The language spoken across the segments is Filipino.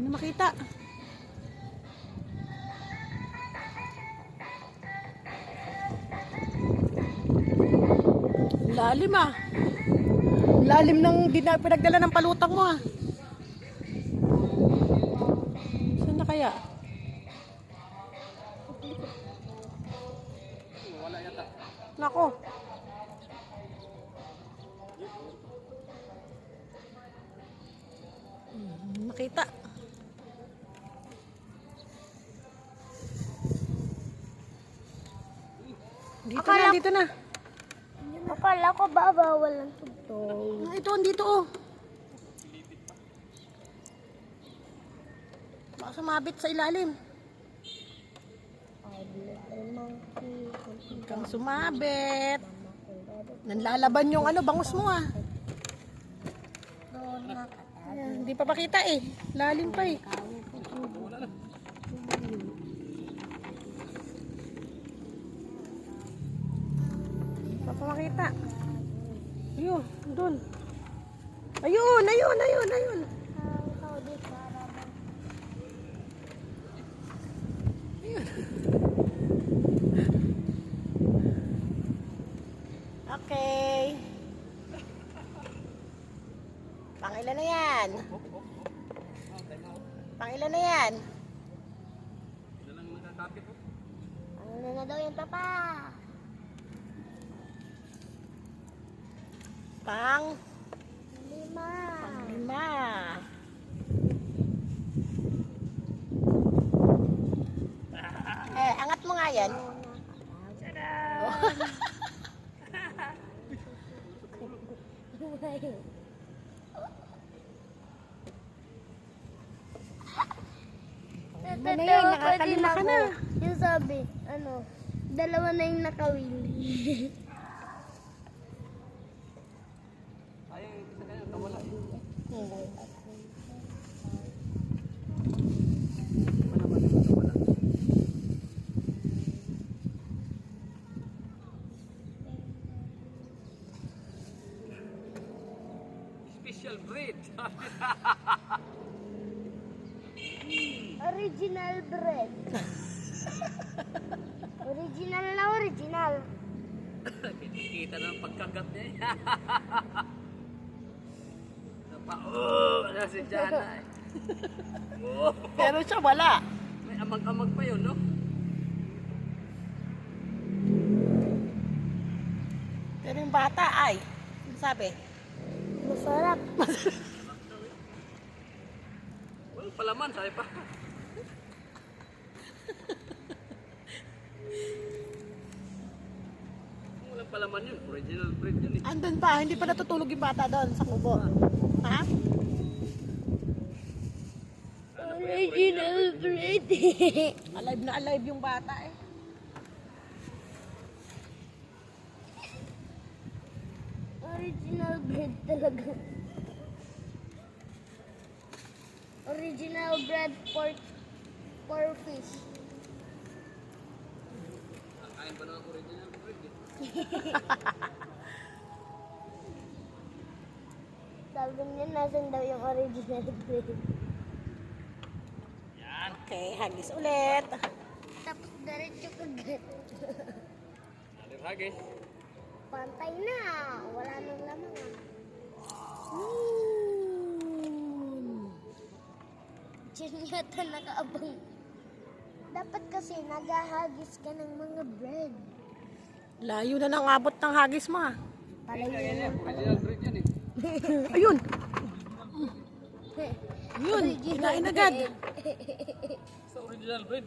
Hindi na makita. Lalim ah. Lalim ng pinagdala ng palutang mo ah. Saan na kaya? Wala yata. Nako. Nakita. Dito na, dito na. Akala ko ba bawal ang tugtog? Ito, dito oh. Baka sumabit sa ilalim. Huwag kang sumabit. Nanlalaban yung bangus mo ah. Ayan, hindi pa pakita eh. Lalim pa eh. Hindi pa makita. Ayun, doon. Ayun, ayun, ayun, ayun. Okay. Pangilan na yan? Pangilan na yan? Ilan lang nakakapit oh. Ano na daw yung papa? Lima. Lima. Angat mo nga yan. Ano na yan? Nakakalima ka na. Yung sabi, dalawa na yung nakawili. Ay, isa kaya nawala. Special breed. Original bread. Original na original. Kita na ang pagkagat niya. Nasa Jana eh. Pero siya wala. May amag-amag pa yun, no? Pero yung bata ay, ano sabi? Masarap. Walang palaman, sabi pa. Walang palaman yun. Original breed yun eh. Andun pa, hindi pa natutulog yung bata doon sa kubo. Ha? Original bread. Alive na alive yung bata eh. Original bread talaga. Original bread for fish. Kain pa ng original breed eh. Sabi niya, nasan daw yung original bread? Okay, hagis ulit. Tapos diretso kagat. Nadir hagis. Pantay na. Wala nang laman. Diyan yata nakaabang. Dapat kasi naghahagis ka ng mga bread. Layo na nang abot ng hagis mo ah. Para Yan, yun. original breed yan eh. Ayun! Yun, kinain agad. Sa original breed.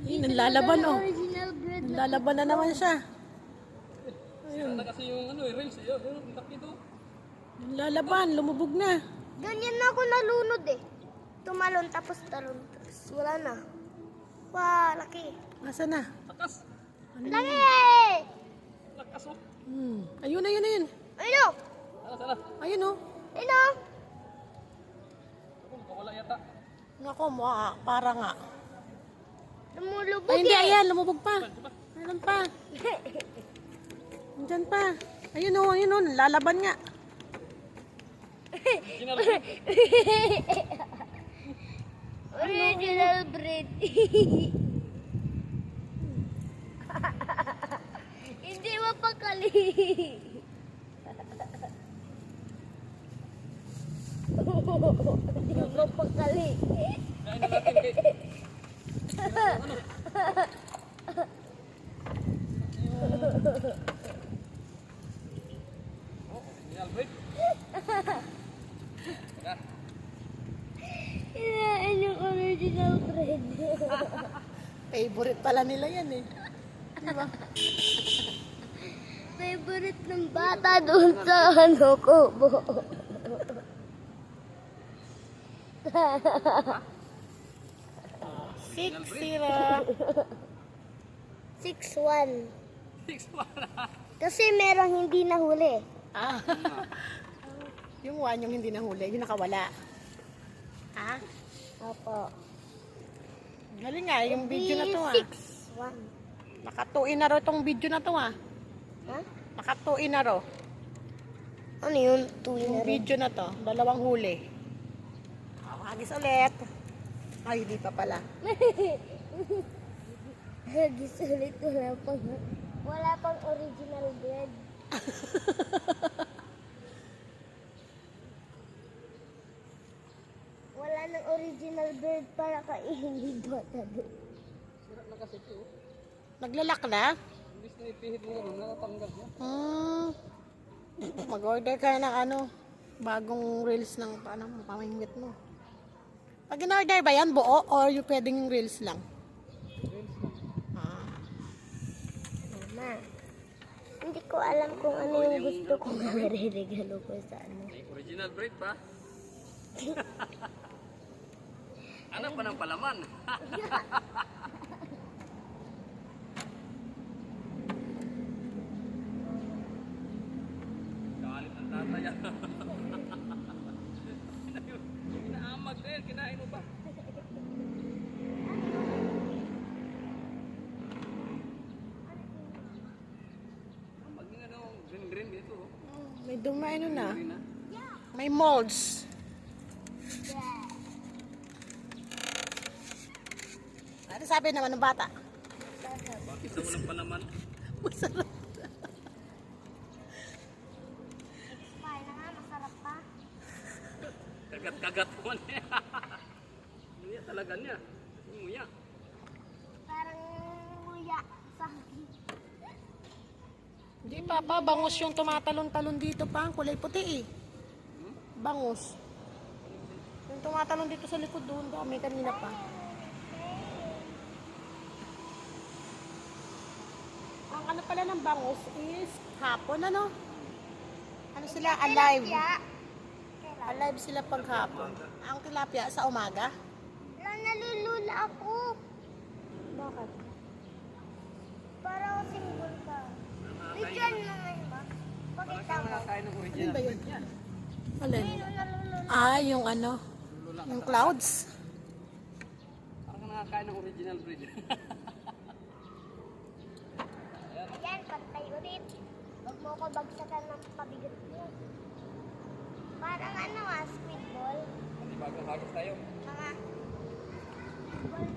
Yun, nalalaban oh. Original bread na. Nalalaban na naman siya. Sira na kasi yung rails eh. Yung laki to. Nalalaban, lumubog na. Ganyan na ako nalunod eh. Tumalon tapos talon. Tapos wala na. Wow, laki. Asa na? Lakas. Laki! Lakas oh. Ayun, ayun, ayun. Ayun o! Sana. Ayun oh. Ayun o! Ako, nakawala yata. Nako, para nga. Lumulubog Ay, hindi, eh. ayan, lumubog pa. Meron pa. Andyan pa. Ayun oh, lalaban nga. Original breed. Original breed. Hindi mapakali. Hindi mapakali. Kain na natin kay... Oh, original breed. Tara. Kinain yung original bread. Favorite pala nila yan eh. Di ba? Favorite ng bata doon sa ano, kubo. Six, zero. 6-1. 6-1. Kasi merong hindi nahuli. Ah. Yung one, yung hindi nahuli, yung nakawala. Ah, Opo. galing nga, yung video na to ah. 6-1. Nakatuin na raw tong video na to ah. Ha? Nakatuin na raw. Ano yun? Tuwing Yung na rin. video na to, dalawang huli. Hagis ulit. Ay, hindi pa pala. Hagis ulit. Wala pang original bread. Wala nang original bread para kainin bata doon. Sira na kasi ito. Oh. Naglalak na? Imbis na ipihit mo yan, nakatanggal niya. Mag-order ka ng ano, bagong reels ng paano, pamingwit mo. Pag in-order ba yan, buo or yung pwedeng yung reels lang? Ah. Mama, hindi ko alam kung ano yung gusto kong regalo ko sa ano. May original breed pa. Anak pa ng palaman. Kalit ang tatay. Inaamag din, kinain mo ba? Amag din ano, green dito. Oh. May duma ano na. Green na. May molds. Ano sabi naman ng bata? Bakit daw walang palaman? Masarap. Kaya na nga, masarap pa. Kagat-kagat mo niya. Nguya talaga niya. Nguya. Parang nguya sa akin. Hindi papa, bangus yung tumatalon-talon dito pa. Kulay puti eh. Bangus. Yung tumatalon dito sa likod doon, dami kanina pa. Ang ano pala ng bangus is hapon ano? Ano sila? Alive. Alive sila pag hapon. Ang tilapia sa umaga? Nalulula ako. Bakit? Para kasing bulka. Bigyan mo ngayon ba? Pakita mo. Nakakain ng Ano original ba yun? breed yan. Alin? Nalulula. Ah, yung ano? Yung clouds. Parang nakakain ng original breed. Ayan, pantay ulit. Huwag mo ko bagsakan ng pabigat mo. Parang ano squid ball. Di bagong hagis tayo. Mga ball